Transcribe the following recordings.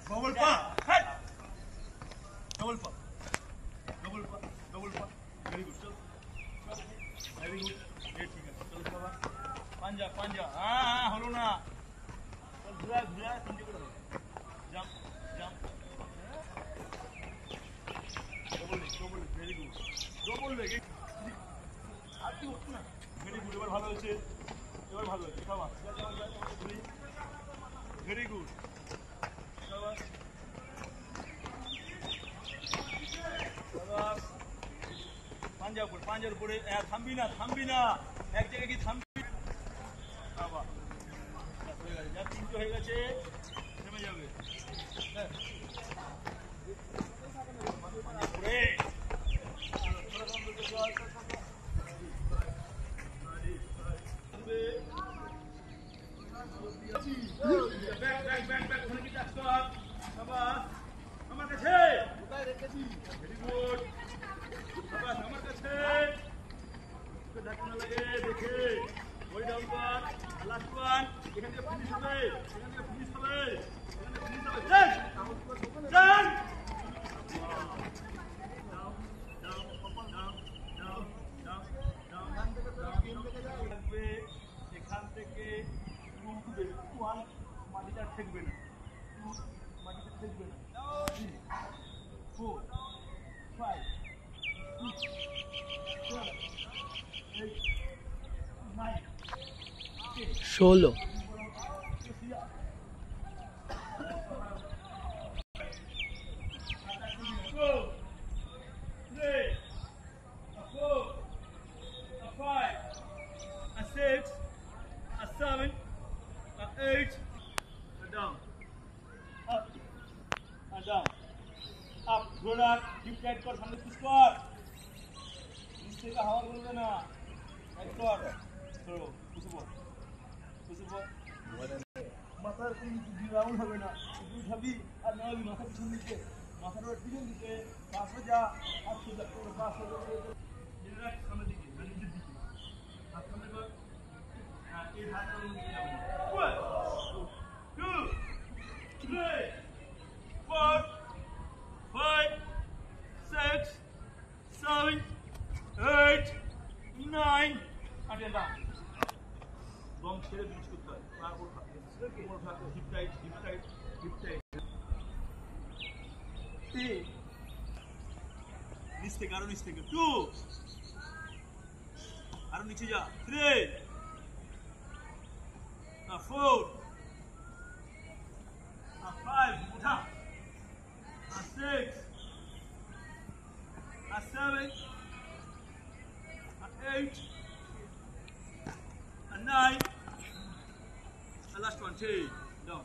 Double pump. Double pump. Double pump. Double pump. Very good. Very good. ठीक है. चलो बाबा. पंजा पंजा. हाँ हलो ना. चल घुरा घुरा पंजे को. Jump jump. Double leg. Double leg. Very good. Double leg. আপনি উঠুন না. Very good. এবার ভালো হয়েছে. এবার ভালো হয়েছে. বাবা. Very good. पांजर पड़े थामबी ना एक जगह की थामबी बाबा जा तीनटे হয়ে গেছে থেমে যাবে পড়ে থোড়া কম করতে জল ব্যাক ওখানে কি টাচ কর বাবা আমার কাছে কোথায় রেখেছি ভেরি গুড বাবা আমার কাছে তো ধাক্কা লাগে দেখে ওই ডাউন কর লাস্ট ওয়ান এখান থেকে ফিনিশ হবে এখান থেকে ফিনিশ হবে এখান থেকে ফিনিশ হবে চল চল এখান থেকে ওয়ান মাটিটা ঠেকবে না মাটিটা ঠেকবে না 4 5 16 হাওয়া বলবে না একবার চলো মাথার রাউন্ড হবে না তুই খাবি আর না হবি মাথা পিছন দিকে মাথার পিছন দিকে পাঁচ যা আর সোজা পাঁচ সামনের দিকে নিজের দিকে হাত সামনে কর এই হাতটা নিয়ে যাবে 1 2 3 4 5 6 7 8 9 and down. Long ছেড়ে বিচ করতে হয় তারপর কোমর ভাগ হিপ টাইট 3 নিচ থেকে আরো নিচ থেকে 2 আরো নিচে যা 3 4 5 উঠা 6 7 8 and 9 and last one 10 down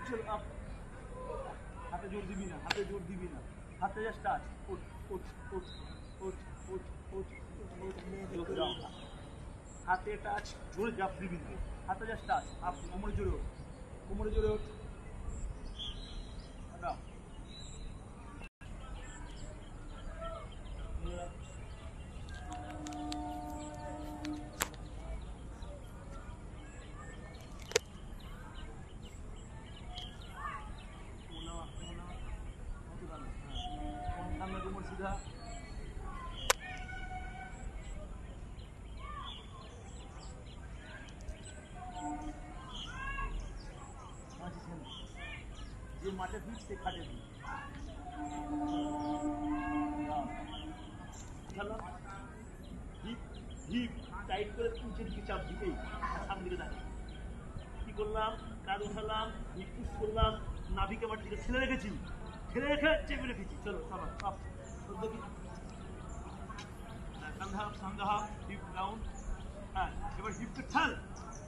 चल up हाथे जोर दिबी ना हाथे just touch उठ हाथे টাচ জোরে জাপ দিবি না হাতে জাস্ট টাচ আপ কোমরে জোরে ওঠ দাও সামনে কোমর সিধা যে মাঠে ফিট সে খাটে দিই ঠিক হিপ টাইট করে নিচের দিকে চাপ দিতেই সামনে দিকে দাঁড়িয়ে কি করলাম, কাঁধ উঠালাম, হিপ পুশ করলাম, নাভিকে আমার দিকে ছেড়ে রেখেছি, ছেড়ে রেখে চেপে রেখেছি। চলো সাবাস আপ দেখি, কান্ধা আপ, সামনে হাফ, হিপ ডাউন। হ্যাঁ, এবার হিপকে ছাড়,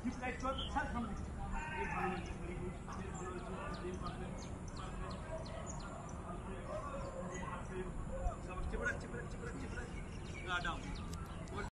হিপ টাইট কর, ছাড় সামনে। এই ভালো হয়েছে, ভেরি গুড।